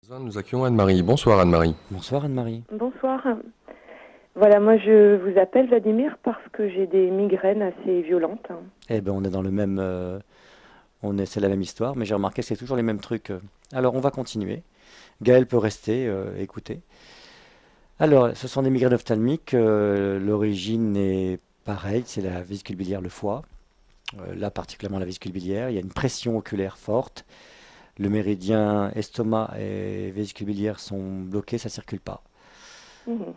Nous accueillons Anne-Marie. Bonsoir Anne-Marie. Bonsoir Anne-Marie. Bonsoir. Voilà, moi je vous appelle Vladimir parce que j'ai des migraines assez violentes. Eh ben on est dans le même, c'est la même histoire, mais j'ai remarqué que c'est toujours les mêmes trucs. Alors on va continuer. Gaël peut rester, écouter. Alors, ce sont des migraines ophtalmiques. L'origine est pareille, c'est la vésicule biliaire, le foie. Là particulièrement la vésicule biliaire. Il y a une pression oculaire forte. Le méridien estomac et vésicule biliaire sont bloqués, ça circule pas. Mhm.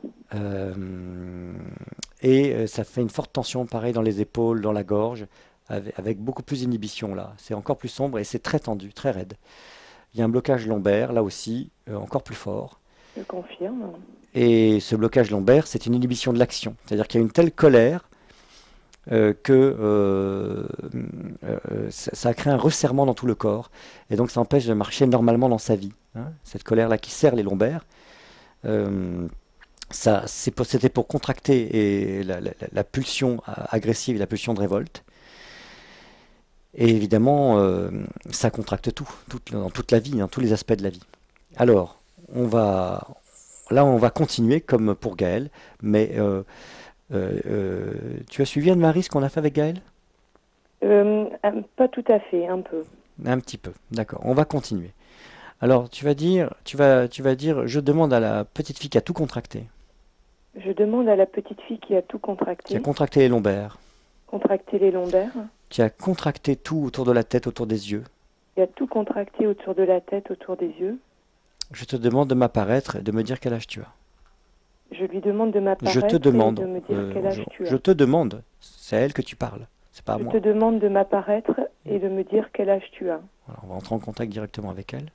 Ça fait une forte tension, pareil, dans les épaules, dans la gorge, avec beaucoup plus d'inhibition là. C'est encore plus sombre et c'est très tendu, très raide. Il y a un blocage lombaire, là aussi, encore plus fort. Je confirme. Et ce blocage lombaire, c'est une inhibition de l'action. C'est-à-dire qu'il y a une telle colère que ça a créé un resserrement dans tout le corps. Et donc ça empêche de marcher normalement dans sa vie, hein. Cette colère-là qui serre les lombaires. C'était pour contracter la pulsion agressive et la pulsion de révolte. Et évidemment, ça contracte dans toute la vie, dans tous les aspects de la vie. Alors, on va continuer comme pour Gaël, mais tu as suivi Anne-Marie ce qu'on a fait avec Gaël? Pas tout à fait, un peu. Un petit peu, d'accord. On va continuer. Alors, tu vas dire, je demande à la petite fille qui a tout contracté, Je demande à la petite fille qui a tout qui a contracté, contracté les lombaires, contracté les lombaires, qui a contracté tout autour de la tête, autour des yeux. qui a tout contracté autour de la tête, autour des yeux. Je te demande de m'apparaître et de me dire quel âge tu as. Je lui demande de m'apparaître Je te et demande, de me dire quel âge tu je as. te demande, c'est à elle que tu parles, c'est pas à Je moi. te demande de m'apparaître et de me dire quel âge tu as. Voilà, on va entrer en contact directement avec elle.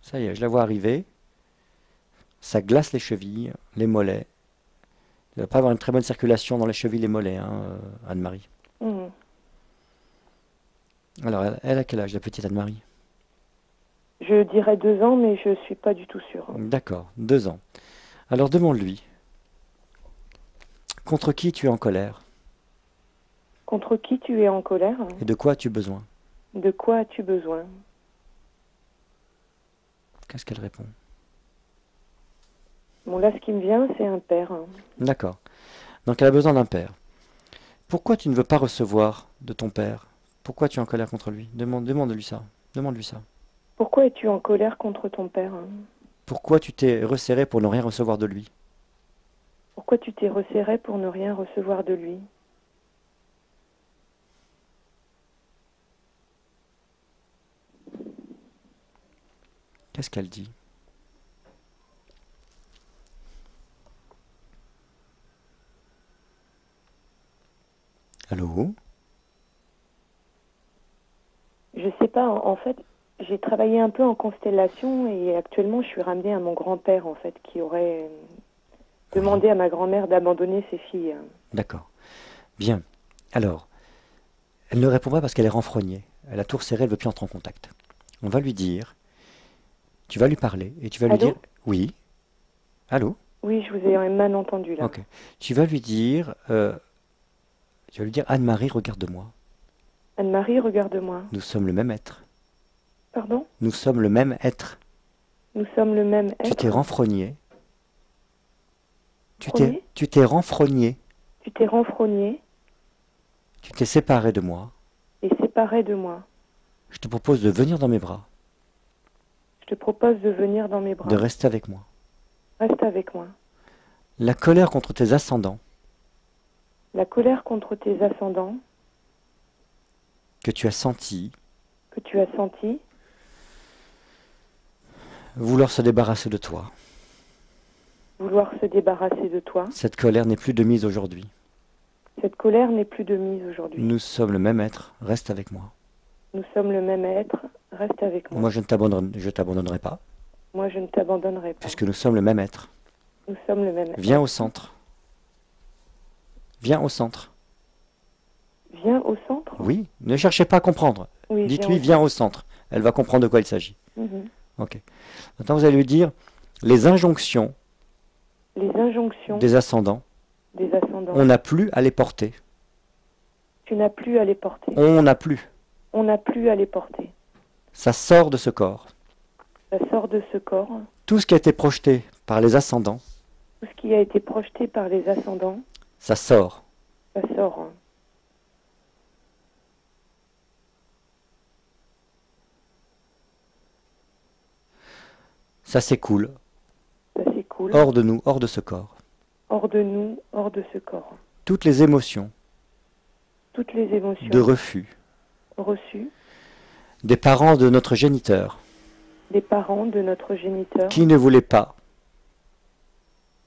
Ça y est, je la vois arriver. Ça glace les chevilles, les mollets. Il ne va pas avoir une très bonne circulation dans les chevilles et les mollets, hein, Anne-Marie. Mhm. Alors, elle a quel âge, la petite Anne-Marie? Je dirais 2 ans, mais je suis pas du tout sûre. D'accord, 2 ans. Alors, demande-lui, contre qui tu es en colère Contre qui tu es en colère? et de quoi as-tu besoin? De quoi as-tu besoin? Qu'est-ce qu'elle répond? Bon, là, ce qui me vient, c'est un père. D'accord. Donc, elle a besoin d'un père. Pourquoi tu ne veux pas recevoir de ton père? Pourquoi tu es en colère contre lui? Demande-lui ça. Demande-lui ça. Pourquoi es-tu en colère contre ton père? Pourquoi tu t'es resserré pour ne rien recevoir de lui? Pourquoi tu t'es resserré pour ne rien recevoir de lui? Qu'est-ce qu'elle dit? Allô? Je sais pas, en fait, j'ai travaillé un peu en constellation et actuellement je suis ramenée à mon grand-père, en fait, qui aurait demandé à ma grand-mère d'abandonner ses filles. D'accord. Bien. Alors, elle ne répond pas parce qu'elle est renfrognée. Elle a tout resserré, elle ne veut plus entrer en contact. On va lui dire, tu vas lui parler et tu vas lui Allô? dire, oui, allô? Oui, je vous ai mal entendu là. Ok. Tu vas lui dire, Anne-Marie, regarde-moi. Anne-Marie, regarde-moi. Nous sommes le même être. Pardon? Nous sommes le même être. Nous sommes le même Tu être. t'es renfrogné. Renfrogné? Tu t'es renfrogné. Tu t'es renfrogné Tu t'es séparé de moi. et séparé de moi. Je te propose de venir dans mes bras, Je te propose de venir dans mes bras. de rester avec moi. Reste avec moi. La colère contre tes ascendants La colère contre tes ascendants que tu as sentie, que tu as sentis vouloir se débarrasser de toi. vouloir se débarrasser de toi. Cette colère n'est plus de mise aujourd'hui. Cette colère n'est plus de mise aujourd'hui. Nous sommes le même être, reste avec moi. Nous sommes le même être, reste avec moi. Moi, je ne t'abandonnerai pas, Moi, je ne t'abandonnerai pas. puisque nous sommes le même être. Nous sommes le même être. Viens au centre. Viens au centre. Viens au centre? Oui, ne cherchez pas à comprendre. Oui, Dites-lui, viens au centre. Elle va comprendre de quoi il s'agit. Mhm. Ok. Maintenant, vous allez lui dire les injonctions Les injonctions des ascendants, des ascendants. on n'a plus à les porter. Tu n'as plus à les porter. On n'a plus. On n'a plus à les porter. Ça sort de ce corps. Ça sort de ce corps. Tout ce qui a été projeté par les ascendants, Tout ce qui a été projeté par les ascendants, ça sort. ça sort. Ça s'écoule Ça s'écoule. hors de nous, hors de ce corps. Hors de nous, hors de ce corps. Toutes les émotions Toutes les émotions de refus reçues des parents de notre géniteur des parents de notre géniteur. qui ne voulaient pas,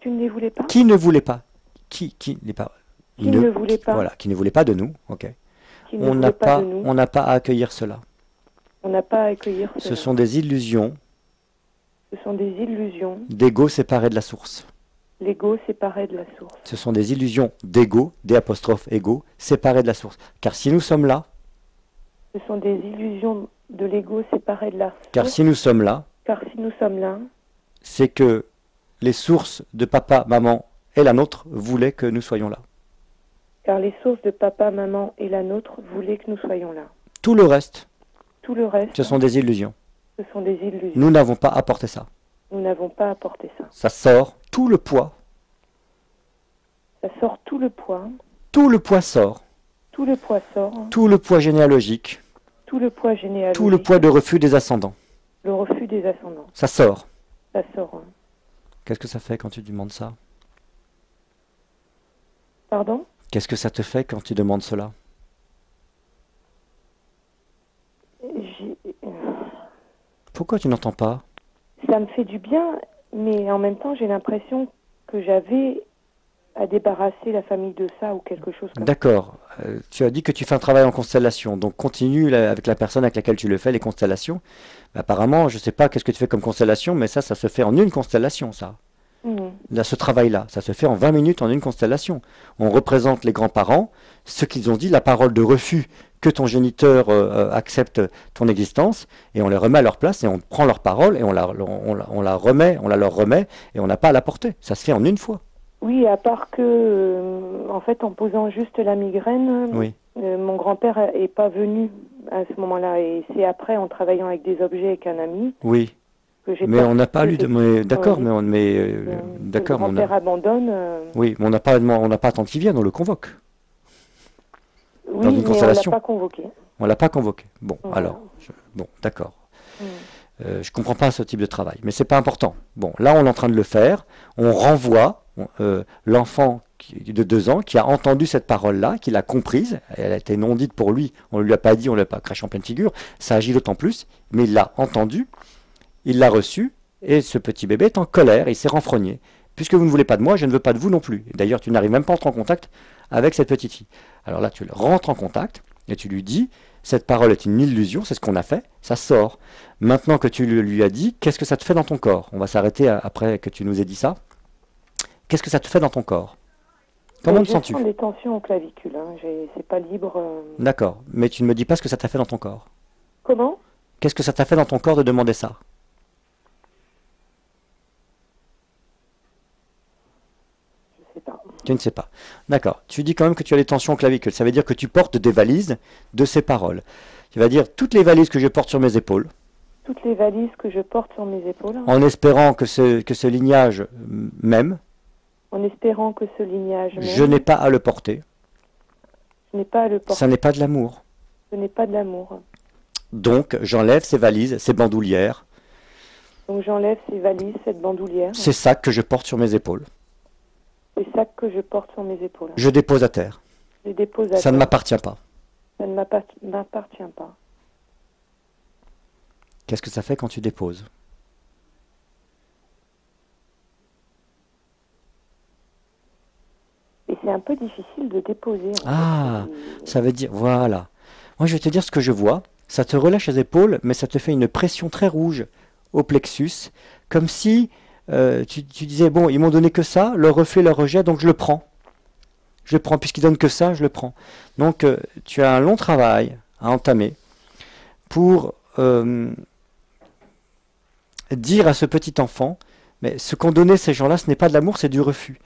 Tu ne les voulais pas qui ne voulaient pas, qui n'est pas, Qui ne voulait pas. voilà, qui ne voulait pas de nous, ok. Qui ne On n'a voulaient pas pas, de nous. on n'a pas à accueillir cela. On n'a pas à accueillir Ce cela. sont des illusions Ce sont des illusions. d'ego séparés de la source. L'ego séparé de la source. Ce sont des illusions d'ego, ego, séparés de la source. Car si nous sommes là, Ce sont des illusions de l'ego séparé de la source. car si nous sommes là, Car si nous sommes là, c'est que les sources de papa, maman et la nôtre voulaient que nous soyons là. car les sources de papa, maman et la nôtre voulaient que nous soyons là. Tout le reste, Tout le reste, ce sont des illusions. ce sont des illusions. Nous n'avons pas apporté ça. Nous n'avons pas apporté ça. Ça sort, tout le poids Ça sort tout le poids. sort, Tout le poids sort. tout le poids généalogique, Tout le poids généalogique. tout le poids de refus des ascendants. Le refus des ascendants. Ça sort. Ça sort. Qu'est-ce que ça fait quand tu demandes ça? Pardon? Qu'est-ce que ça te fait quand tu demandes cela? J'ai- Pourquoi tu n'entends pas? Ça me fait du bien, mais en même temps, j'ai l'impression que j'avais à débarrasser la famille de ça ou quelque chose comme ça. D'accord. Tu as dit que tu fais un travail en constellation, donc continue avec la personne avec laquelle tu le fais, les constellations. Apparemment, je ne sais pas qu'est-ce que tu fais comme constellation, mais ça se fait en une constellation, ça. Mhm. Là, ce travail-là, ça se fait en 20 minutes en une constellation. On représente les grands-parents, ce qu'ils ont dit, la parole de refus que ton géniteur accepte ton existence, et on les remet à leur place, et on prend leur parole, et on la remet, on la leur remet, et on n'a pas à la porter. Ça se fait en une fois. Oui, à part que, en fait, en posant juste la migraine, Oui. mon grand-père est pas venu à ce moment-là. Et c'est après, en travaillant avec des objets avec un ami, Oui. que j'ai Mais on n'a pas lu de. D'accord, Oui. d'accord, Le mais grand-père abandonne. oui, mais on n'a pas attendu qu'il vienne, on le convoque. Oui, une mais constellation. on l'a pas convoqué. On l'a pas convoqué. Bon, Voilà. alors, bon, d'accord. Mhm. Je comprends pas ce type de travail, mais c'est pas important. Bon, là, on est en train de le faire. On renvoie l'enfant de 2 ans qui a entendu cette parole-là, qui l'a comprise. Elle a été non dite pour lui. On ne lui a pas dit, on ne lui a pas craché en pleine figure. Ça agit d'autant plus, mais il l'a entendu, il l'a reçu, et ce petit bébé est en colère, il s'est renfrogné. Puisque vous ne voulez pas de moi, je ne veux pas de vous non plus. Et d'ailleurs, tu n'arrives même pas à entrer en contact avec cette petite fille. Alors là, tu rentres en contact et tu lui dis, cette parole est une illusion, c'est ce qu'on a fait, ça sort. Maintenant que tu lui as dit, qu'est-ce que ça te fait dans ton corps? On va s'arrêter après que tu nous aies dit ça. Qu'est-ce que ça te fait dans ton corps? Comment te sens-tu? Je sens des tensions aux clavicules. Hein. C'est pas libre. D'accord, mais tu ne me dis pas ce que ça t'a fait dans ton corps. Comment? Qu'est-ce que ça t'a fait dans ton corps de demander ça? Je sais pas. Tu ne sais pas. D'accord. Tu dis quand même que tu as des tensions aux clavicules. Ça veut dire que tu portes des valises de ces paroles. Tu vas dire toutes les valises que je porte sur mes épaules, Toutes les valises que je porte sur mes épaules, en espérant que ce lignage m'aime, en espérant que ce lignage même, je n'ai pas à le porter. je n'ai pas à le porter. Ça n'est pas de l'amour. Ce n'est pas de l'amour. Donc, j'enlève ces valises, ces bandoulières, Donc j'enlève ces valises, cette bandoulière, ces sacs que je porte sur mes épaules. ces sacs que je porte sur mes épaules. Je dépose à terre. Je les dépose à Ça ne terre. m'appartient pas. Ça ne m'appartient pas. Qu'est-ce que ça fait quand tu déposes? Et c'est un peu difficile de déposer. En Ah, fait. ça veut dire, voilà. Moi, je vais te dire ce que je vois. Ça te relâche les épaules, mais ça te fait une pression très rouge au plexus, comme si tu disais, bon, ils m'ont donné que ça, leur reflet, leur rejet, donc je le prends. Je le prends, puisqu'ils donnent que ça, je le prends. Donc, tu as un long travail à entamer pour dire à ce petit enfant, mais ce qu'ont donné ces gens-là, ce n'est pas de l'amour, c'est du refus.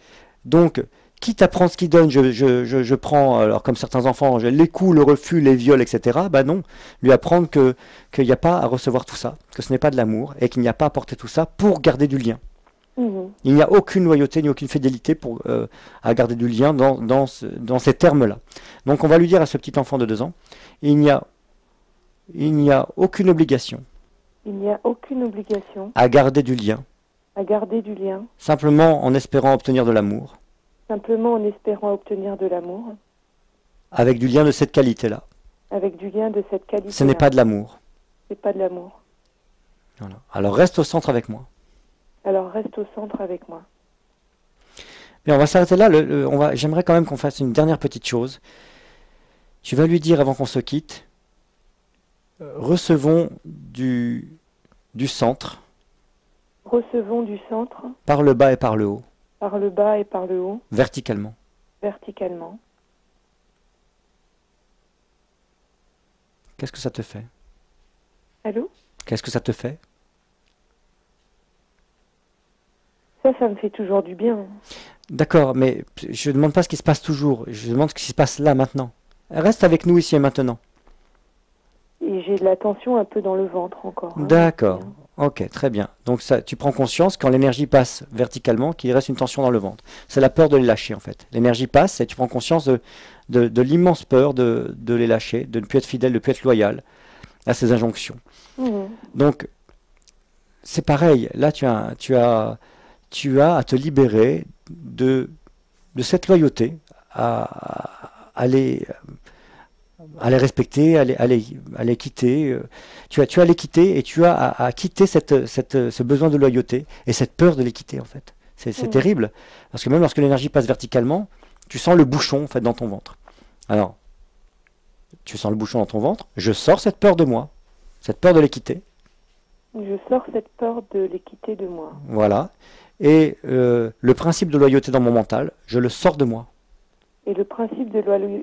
Donc, quitte à prendre ce qu'il donne, je prends, alors comme certains enfants, les coups, le refus, les viols, etc. Bah non, lui apprendre qu'il n'y a pas à recevoir tout ça, que ce n'est pas de l'amour, et qu'il n'y a pas à porter tout ça pour garder du lien. Il n'y a aucune loyauté ni aucune fidélité à garder du lien dans ces termes-là. Donc on va lui dire à ce petit enfant de 2 ans, il n'y a aucune obligation. Il n'y a aucune obligation À garder du lien, à garder du lien, simplement en espérant obtenir de l'amour, simplement en espérant obtenir de l'amour, avec du lien de cette qualité-là. avec du lien de cette qualité. Ce n'est pas de l'amour. C'est pas de l'amour. Voilà. Alors reste au centre avec moi. Alors reste au centre avec moi. Mais on va s'arrêter là. J'aimerais quand même qu'on fasse une dernière petite chose. Tu vas lui dire avant qu'on se quitte, recevons du centre, Recevons du centre, par le bas et par le haut, par le bas et par le haut, verticalement. verticalement. Qu'est-ce que ça te fait? Allô? Qu'est-ce que ça te fait? Ça me fait toujours du bien. D'accord, mais je ne demande pas ce qui se passe toujours, je demande ce qui se passe là, maintenant. Reste avec nous ici et maintenant. Et j'ai de la tension un peu dans le ventre encore. D'accord, ok, très bien. Donc ça, tu prends conscience quand l'énergie passe verticalement qu'il reste une tension dans le ventre. C'est la peur de les lâcher en fait. L'énergie passe et tu prends conscience de l'immense peur de les lâcher, de ne plus être fidèle, de ne plus être loyal à ces injonctions. Donc c'est pareil, là tu as à te libérer de cette loyauté, à les respecter, à les quitter. Tu as à les quitter et tu as à quitter ce besoin de loyauté et cette peur de les quitter en fait. C'est terrible parce que même lorsque l'énergie passe verticalement, tu sens le bouchon en fait dans ton ventre. Alors, tu sens le bouchon dans ton ventre, je sors cette peur de moi, cette peur de les quitter. Je sors cette peur de les quitter de moi. Voilà. Et le principe de loyauté dans mon mental, je le sors de moi. Et le principe de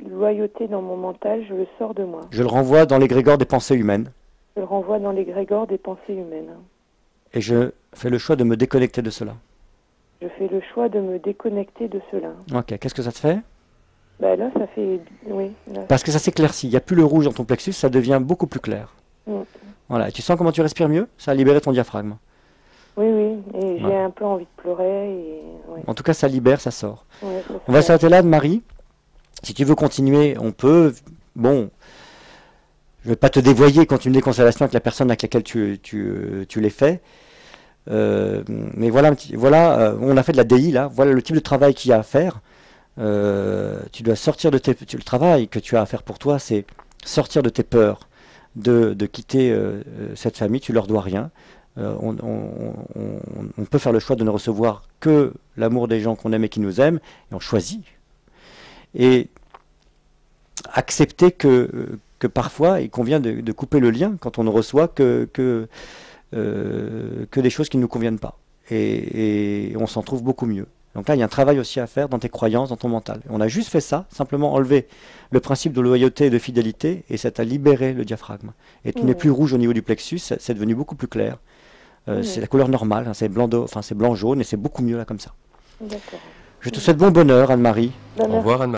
loyauté dans mon mental, je le sors de moi. Je le renvoie dans l'égrégore des pensées humaines. Je le renvoie dans l'égrégore des pensées humaines. Et je fais le choix de me déconnecter de cela. Je fais le choix de me déconnecter de cela. Ok, qu'est-ce que ça te fait? Bah là, ça fait... Oui. Là. Parce que ça s'éclaircit. Il n'y a plus le rouge dans ton plexus, ça devient beaucoup plus clair. Voilà. Et tu sens comment tu respires mieux? Ça a libéré ton diaphragme. Oui, et j'ai un peu envie de pleurer. En tout cas, ça libère, ça sort. Ouais, on va s'arrêter là, Anne-Marie. Si tu veux continuer, on peut. Bon, je ne vais pas te dévoyer quand tu me dis constellations avec la personne avec laquelle tu les fais. Mais voilà, on a fait de la DI, là. Voilà le type de travail qu'il y a à faire. Tu dois sortir de le travail que tu as à faire pour toi, c'est sortir de tes peurs, de quitter cette famille, tu leur dois rien. On peut faire le choix de ne recevoir que l'amour des gens qu'on aime et qui nous aiment, et on choisit. Et accepter que parfois il convient de couper le lien quand on ne reçoit que des choses qui ne nous conviennent pas. Et on s'en trouve beaucoup mieux. Donc là, il y a un travail aussi à faire dans tes croyances, dans ton mental. On a juste fait ça, simplement enlever le principe de loyauté et de fidélité, et ça t'a libéré le diaphragme. Et tu n'es plus rouge au niveau du plexus, c'est devenu beaucoup plus clair. C'est la couleur normale, hein, c'est blanc-jaune, et c'est beaucoup mieux là comme ça. D'accord. Je te souhaite bon bonheur, Anne-Marie. Au revoir, Anne-Marie.